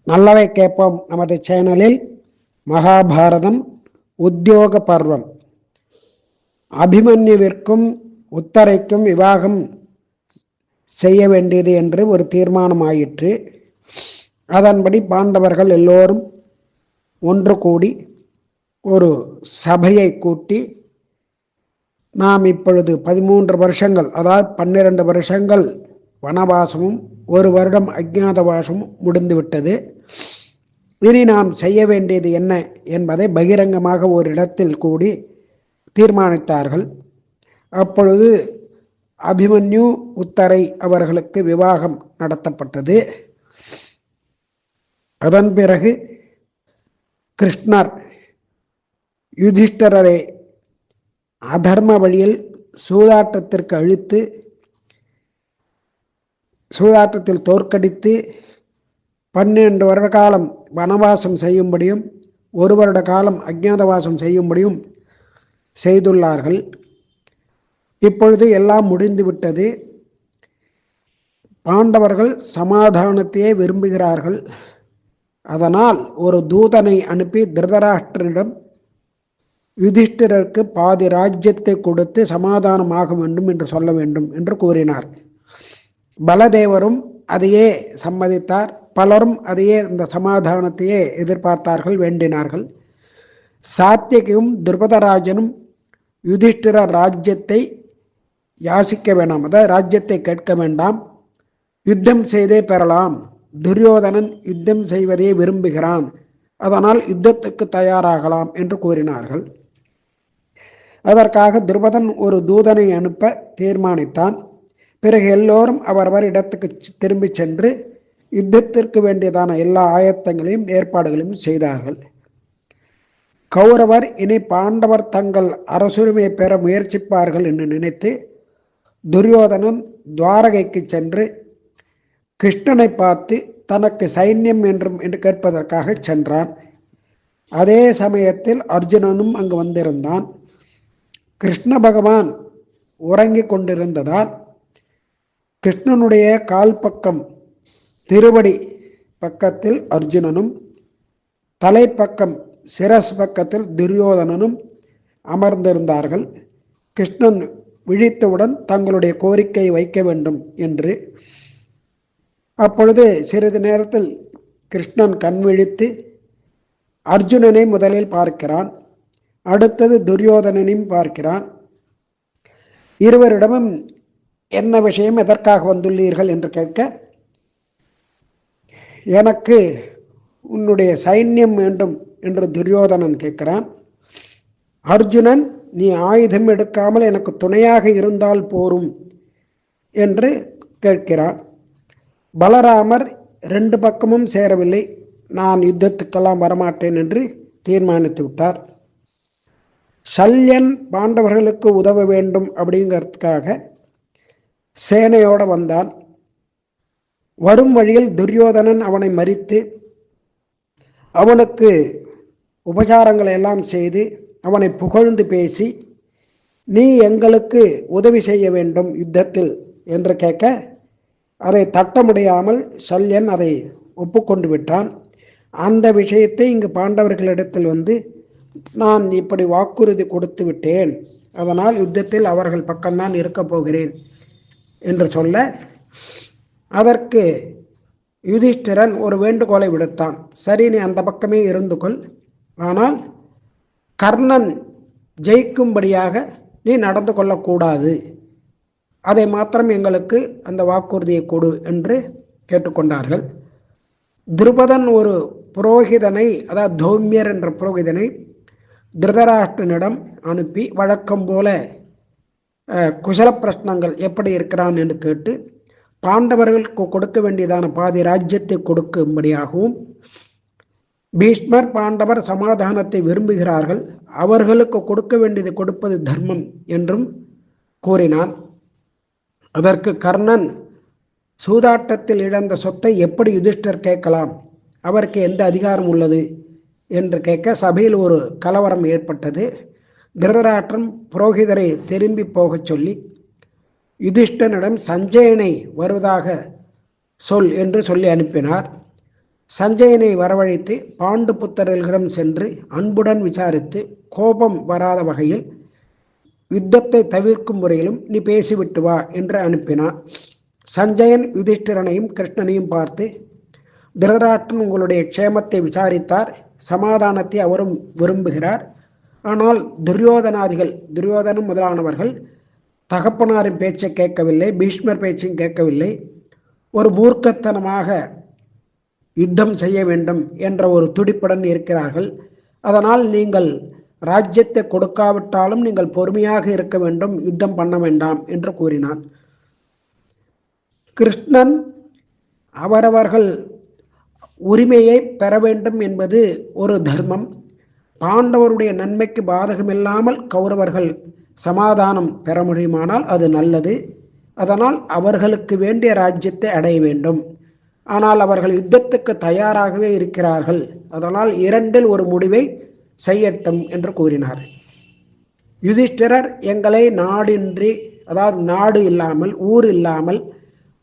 நல்லவை கேட்போம் நமது சேனலில் மகாபாரதம் உத்தியோக பர்வம் அபிமன்யுவிற்கும் உத்தரைக்கும் விவாகம் செய்ய வேண்டியது என்று ஒரு தீர்மானமாயிற்று. அதன்படி பாண்டவர்கள் எல்லோரும் ஒன்று கூடி ஒரு சபையை கூட்டி, நாம் இப்பொழுது 13 வருஷங்கள், அதாவது 12 வருஷங்கள் வனவாசமும் 1 வருடம் அஜ்ஞாதவாசமும் முடிந்துவிட்டது. இனி நாம் செய்ய வேண்டியது என்ன என்பதை பகிரங்கமாக ஒரு இடத்தில் கூடி தீர்மானித்தார்கள். அப்பொழுது அபிமன்யு உத்தரை அவர்களுக்கு விவாகம் நடத்தப்பட்டது. அதன் பிறகு கிருஷ்ணர் யுதிஷ்டரரை அதர்ம வழியில் சூதாட்டத்திற்கு அழித்து, சூதாட்டத்தில் தோற்கடித்து 12 வருட காலம் வனவாசம் செய்யும்படியும் 1 வருட காலம் அஜ்ஞாதவாசம் செய்யும்படியும் செய்துள்ளார்கள். இப்பொழுது எல்லாம் முடிந்துவிட்டது. பாண்டவர்கள் சமாதானத்தையே விரும்புகிறார்கள். அதனால் ஒரு தூதனை அனுப்பி திருதராஷ்டிரனிடம் யுதிஷ்டிரருக்கு பாதி ராஜ்யத்தை கொடுத்து சமாதானமாக வேண்டும் என்று சொல்ல வேண்டும் என்று கூறினார். பலதேவரும் அதையே சம்மதித்தார். பலரும் அதையே, இந்த சமாதானத்தையே எதிர்பார்த்தார்கள், வேண்டினார்கள். சாத்தியகும் துருபதராஜனும் யுதிஷ்டிர ராஜ்யத்தை யாசிக்க வேண்டாம், அதாவது ராஜ்யத்தை கேட்க வேண்டாம், யுத்தம் செய்தே பெறலாம். துரியோதனன் யுத்தம் செய்வதே விரும்புகிறான், அதனால் யுத்தத்துக்கு தயாராகலாம் என்று கூறினார்கள். அதற்காக துருபதன் ஒரு தூதனை அனுப்ப தீர்மானித்தான். பிறகு எல்லோரும் அவரவர் இடத்துக்கு திரும்பி சென்று யுத்தத்திற்கு வேண்டியதான எல்லா ஆயத்தங்களையும் ஏற்பாடுகளையும் செய்தார்கள். கௌரவர் இனி பாண்டவர் தங்கள் அரசுரிமையை பெற முயற்சிப்பார்கள் என்று நினைத்து துரியோதனன் துவாரகைக்கு சென்று கிருஷ்ணனை பார்த்து தனக்கு சைன்யம் என்று கேட்பதற்காக சென்றான். அதே சமயத்தில் அர்ஜுனனும் அங்கு வந்திருந்தான். கிருஷ்ண பகவான் உறங்கிக் கொண்டிருந்ததால் கிருஷ்ணனுடைய கால் பக்கம், திருவடி பக்கத்தில் அர்ஜுனனும், தலைப்பக்கம் சிரஸ் பக்கத்தில் துரியோதனனும் அமர்ந்திருந்தார்கள். கிருஷ்ணன் விழித்தவுடன் தங்களுடைய கோரிக்கை வைக்க வேண்டும் என்று. அப்பொழுது சிறிது நேரத்தில் கிருஷ்ணன் கண் விழித்து அர்ஜுனனை முதலில் பார்க்கிறான். அடுத்தது துரியோதனனையும் பார்க்கிறான். இருவரிடமும் என்ன விஷயம், எதற்காக வந்துள்ளீர்கள் என்று கேட்க, எனக்கு உன்னுடைய சைன்யம் வேண்டும் என்று துரியோதனன் கேட்கிறான். அர்ஜுனன், நீ ஆயுதம் எடுக்காமல் எனக்கு துணையாக இருந்தால் போரும் என்று கேட்கிறான். பலராமர் 2 பக்கமும் சேரவில்லை, நான் யுத்தத்துக்கெல்லாம் வரமாட்டேன் என்று தீர்மானித்து விட்டார். சல்யன் பாண்டவர்களுக்கு உதவ வேண்டும் அப்படிங்கிறதுக்காக சேனையோடு வந்தான். வரும் வழியில் துரியோதனன் அவனை மறித்து அவனுக்கு உபசாரங்களை எல்லாம் செய்து அவனை புகழ்ந்து பேசி, நீ எங்களுக்கு உதவி செய்ய வேண்டும் யுத்தத்தில் என்று கேட்க, அதை தட்ட முடியாமல் சல்யன் அதை ஒப்புக்கொண்டு விட்டான். அந்த விஷயத்தை இங்கு பாண்டவர்களிடத்தில் வந்து, நான் இப்படி வாக்குறுதி கொடுத்து விட்டேன், அதனால் யுத்தத்தில் அவர்கள் பக்கம்தான் இருக்கப் போகிறேன் என்று சொல்ல, அதற்கு யுதிஷ்டிரன் ஒரு வேண்டுகோளை விடுத்தான். சரி, நீ அந்த பக்கமே இருந்து கொள், ஆனால் கர்ணன் ஜெயிக்கும்படியாக நீ நடந்து கொள்ளக்கூடாது, அதை மாத்திரம் எங்களுக்கு அந்த வாக்குறுதியை கொடு என்று கேட்டுக்கொண்டார்கள். துருபதன் ஒரு புரோகிதனை, அதாவது தௌமியர் என்ற புரோகிதனை திருதராஷ்டிரனிடம் அனுப்பி வழக்கம் போல குசல பிரஷ்னங்கள் எப்படி இருக்கிறான் என்று கேட்டு, பாண்டவர்களுக்கு கொடுக்க வேண்டியதான பாதி ராஜ்யத்தை கொடுக்கும்படியாகவும், பீஷ்மர் பாண்டவர் சமாதானத்தை விரும்புகிறார்கள், அவர்களுக்கு கொடுக்க வேண்டியதை கொடுப்பது தர்மம் என்றும் கூறினான். அதற்கு கர்ணன், சூதாட்டத்தில் இழந்த சொத்தை எப்படி யுதிஷ்டர் கேட்கலாம், அவருக்கு எந்த அதிகாரம் உள்ளது என்று கேட்க சபையில் ஒரு கலவரம் ஏற்பட்டது. திருதராஷ்டிரன் புரோகிதரை திரும்பி போகச் சொல்லி யுதிஷ்டனிடம் சஞ்சயனை வருவதாக சொல் என்று சொல்லி அனுப்பினார். சஞ்சயனை வரவழைத்து பாண்டு புத்திரர்களிடம் சென்று அன்புடன் விசாரித்து கோபம் வராத வகையில் யுத்தத்தை தவிர்க்கும் முறையிலும் நீ பேசிவிட்டு வா என்று அனுப்பினார். சஞ்சயன் யுதிஷ்டிரனையும் கிருஷ்ணனையும் பார்த்து, திருதராஷ்டிரன் உங்களுடைய க்ஷேமத்தை விசாரித்தார், சமாதானத்தை அவரும் விரும்புகிறார். ஆனால் துரியோதனன் முதலானவர்கள் தகப்பனாரின் பேச்சை கேட்கவில்லை, பீஷ்மர் பேச்சையும் கேட்கவில்லை. ஒரு மூர்க்கத்தனமாக யுத்தம் செய்ய வேண்டும் என்ற ஒரு துடிப்புடன் இருக்கிறார்கள். அதனால் நீங்கள் ராஜ்யத்தை கொடுக்காவிட்டாலும் நீங்கள் பொறுமையாக இருக்க வேண்டும், யுத்தம் பண்ண வேண்டாம் என்று கூறினான். கிருஷ்ணன் அவரவர்கள் உரிமையை பெற வேண்டும் என்பது ஒரு தர்மம். பாண்டவருடைய நன்மைக்கு பாதகமில்லாமல் கௌரவர்கள் சமாதானம் பெற முடியுமானால் அது நல்லது. அதனால் அவர்களுக்கு வேண்டிய ராஜ்யத்தை அடைய வேண்டும். ஆனால் அவர்கள் யுத்தத்துக்கு தயாராகவே இருக்கிறார்கள். அதனால் இரண்டில் ஒரு முடிவை செய்யட்டும் என்று கூறினார். யுதிஷ்டிரர் எங்களை நாடின்றி, அதாவது நாடு இல்லாமல், ஊர் இல்லாமல்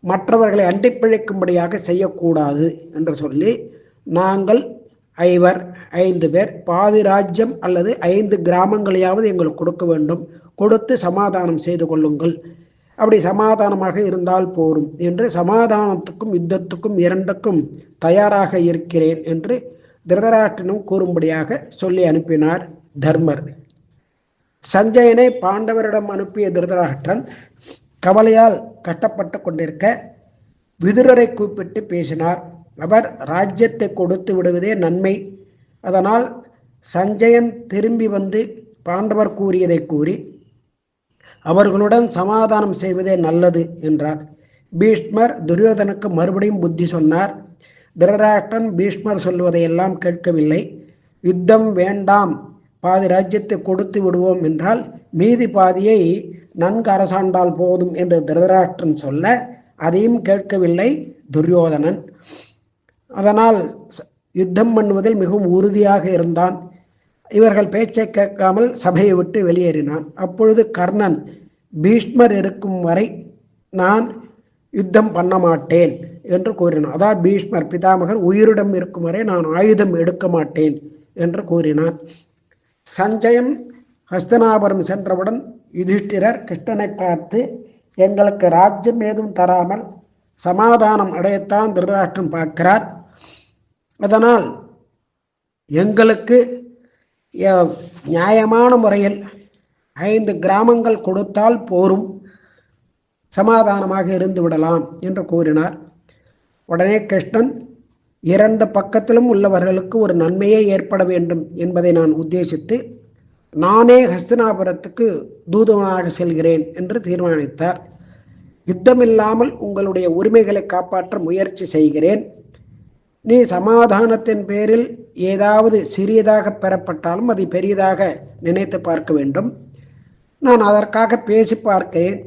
மற்றவர்களை அண்டிப்பிழைக்கும்படியாக செய்யக்கூடாது என்று சொல்லி, நாங்கள் 5 பேர் பாதி ராஜ்யம் அல்லது 5 கிராமங்களையாவது எங்களுக்கு கொடுக்க வேண்டும், கொடுத்து சமாதானம் செய்து கொள்ளுங்கள், அப்படி சமாதானமாக இருந்தால் போரும் என்று சமாதானத்துக்கும் யுத்தத்துக்கும் இரண்டுக்கும் தயாராக இருக்கிறேன் என்று திருதராஷ்டிரனும் கூறும்படியாக சொல்லி அனுப்பினார் தர்மர். சஞ்சயனை பாண்டவரிடம் அனுப்பிய திருதராஷ்டிரன் கவலையால் கட்டப்பட்டு கொண்டிருக்க விதுரரை கூப்பிட்டு பேசினார். அவர் ராஜ்யத்தை கொடுத்து விடுவதே நன்மை, அதனால் சஞ்சயன் திரும்பி வந்து பாண்டவர் கூறியதை கூறி அவர்களுடன் சமாதானம் செய்வதே நல்லது என்றார். பீஷ்மர் துரியோதனுக்கு மறுபடியும் புத்தி சொன்னார். திருதராஷ்டிரன் பீஷ்மர் சொல்வதையெல்லாம் கேட்கவில்லை. யுத்தம் வேண்டாம், பாதி ராஜ்யத்தை கொடுத்து விடுவோம் என்றால் மீதி பாதியை நன்கு அரசாண்டால் போதும் என்று திருதராஷ்டிரன் சொல்ல அதையும் கேட்கவில்லை துரியோதனன். அதனால் யுத்தம் பண்ணுவதில் மிகவும் உறுதியாக இருந்தான். இவர்கள் பேச்சை கேட்காமல் சபையை விட்டு வெளியேறினான். அப்பொழுது கர்ணன், பீஷ்மர் இருக்கும் வரை நான் யுத்தம் பண்ண மாட்டேன் என்று கூறினான். அதாவது பீஷ்மர் பிதாமகர் உயிருடன் இருக்கும் வரை நான் ஆயுதம் எடுக்க மாட்டேன் என்று கூறினான். சஞ்சயம் ஹஸ்தினாபுரம் சென்றவுடன் யுதிஷ்டிரர் கிருஷ்ணனை பார்த்து, எங்களுக்கு ராஜ்யம் ஏதும் தராமல் சமாதானம் அடையத்தான் திருதராஷ்டிரன் பார்க்கிறார், அதனால் எங்களுக்கு நியாயமான முறையில் 5 கிராமங்கள் கொடுத்தால் போரும், சமாதானமாக இருந்து விடலாம் என்று கூறினார். உடனே கிருஷ்ணன், 2 பக்கத்திலும் உள்ளவர்களுக்கு ஒரு நன்மையே ஏற்பட வேண்டும் என்பதை நான் உத்தேசித்து நானே ஹஸ்தினாபுரத்துக்கு தூதுவனாக செல்கிறேன் என்று தீர்மானித்தார். யுத்தமில்லாமல் உங்களுடைய உரிமைகளை காப்பாற்ற முயற்சி செய்கிறேன். நீ சமாதானத்தின் பேரில் ஏதாவது சிறியதாக பெறப்பட்டாலும் அதை பெரியதாக நினைத்து பார்க்க வேண்டும். நான் அதற்காக பேசி பார்க்கிறேன்.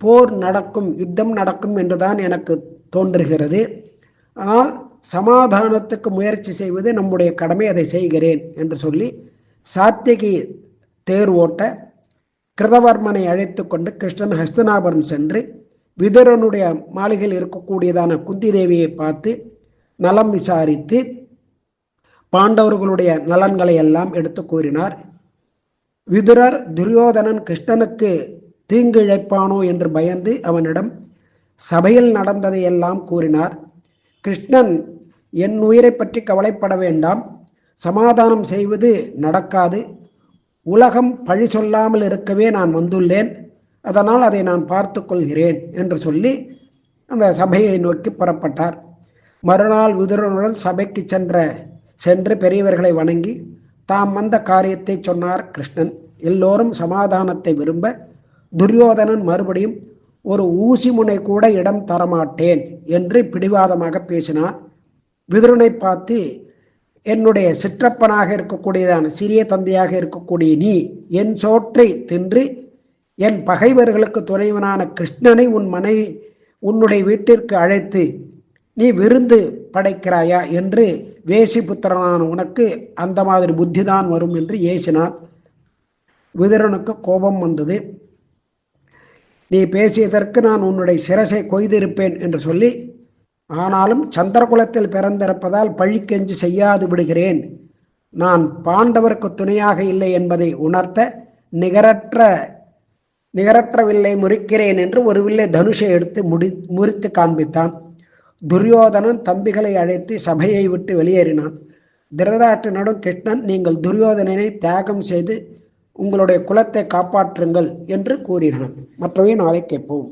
போர் நடக்கும், யுத்தம் நடக்கும் என்றுதான் எனக்கு தோன்றுகிறது. ஆனால் சமாதானத்துக்கு முயற்சி செய்வது நம்முடைய கடமை, அதை செய்கிறேன் என்று சொல்லி சாத்தியகி தேர் ஓட்ட கிருதவர்மனை அழைத்து கொண்டு கிருஷ்ணன் ஹஸ்தினாபுரம் சென்று விதுரனுடைய மாளிகையில் இருக்கக்கூடியதான குந்தி தேவியை பார்த்து நலம் விசாரித்து பாண்டவர்களுடைய நலன்களை எல்லாம் எடுத்து கூறினார். விதுரர் துரியோதனன் கிருஷ்ணனுக்கு தீங்கு இழைப்பானோ என்று பயந்து அவனிடம் சபையில் நடந்ததையெல்லாம் கூறினார். கிருஷ்ணன், என் உயிரை பற்றி கவலைப்பட வேண்டாம், சமாதானம் செய்வது நடக்காது, உலகம் பழி சொல்லாமல் இருக்கவே நான் வந்துள்ளேன், அதனால் அதை நான் பார்த்து கொள்கிறேன் என்று சொல்லி அந்த சபையை நோக்கி புறப்பட்டார். மறுநாள் விதுரனுடன் சபைக்கு சென்று பெரியவர்களை வணங்கி தாம் வந்த காரியத்தை சொன்னார் கிருஷ்ணன். எல்லோரும் சமாதானத்தை விரும்ப துரியோதனன் மறுபடியும் ஒரு ஊசி முனை கூட இடம் தரமாட்டேன் என்று பிடிவாதமாக பேசினான். விதுரனை பார்த்து, என்னுடைய சிற்றப்பனாக இருக்கக்கூடியதான சிறிய தந்தையாக இருக்கக்கூடிய நீ என் சோற்றை தின்று என் பகைவர்களுக்கு துணைவனான கிருஷ்ணனை உன்னுடைய வீட்டிற்கு அழைத்து நீ விருந்து படைக்கிறாயா என்று வேசி புத்திரனான உனக்கு அந்த மாதிரி புத்திதான் வரும் என்று ஏசினான். விதுரனுக்கு கோபம் வந்தது. நீ பேசியதற்கு நான் உன்னுடைய சிரசை கொய்திருப்பேன் என்று சொல்லி ஆனாலும் சந்திரகுலத்தில் பிறந்திருப்பதால் பழிக்கெஞ்சு செய்யாது விடுகிறேன். நான் பாண்டவருக்கு துணையாக இல்லை என்பதை உணர்த்த நிகரற்ற வில்லை முறிக்கிறேன் என்று ஒரு வில்லை தனுஷை எடுத்து முறித்து காண்பித்தான். துரியோதனன் தம்பிகளை அழைத்து சபையை விட்டு வெளியேறினான். திருதராட்டிரனுடன் கிருஷ்ணன், நீங்கள் துரியோதனனை தியாகம் செய்து உங்களுடைய குலத்தை காப்பாற்றுங்கள் என்று கூறினான். மற்றவை நாளை கேட்போம்.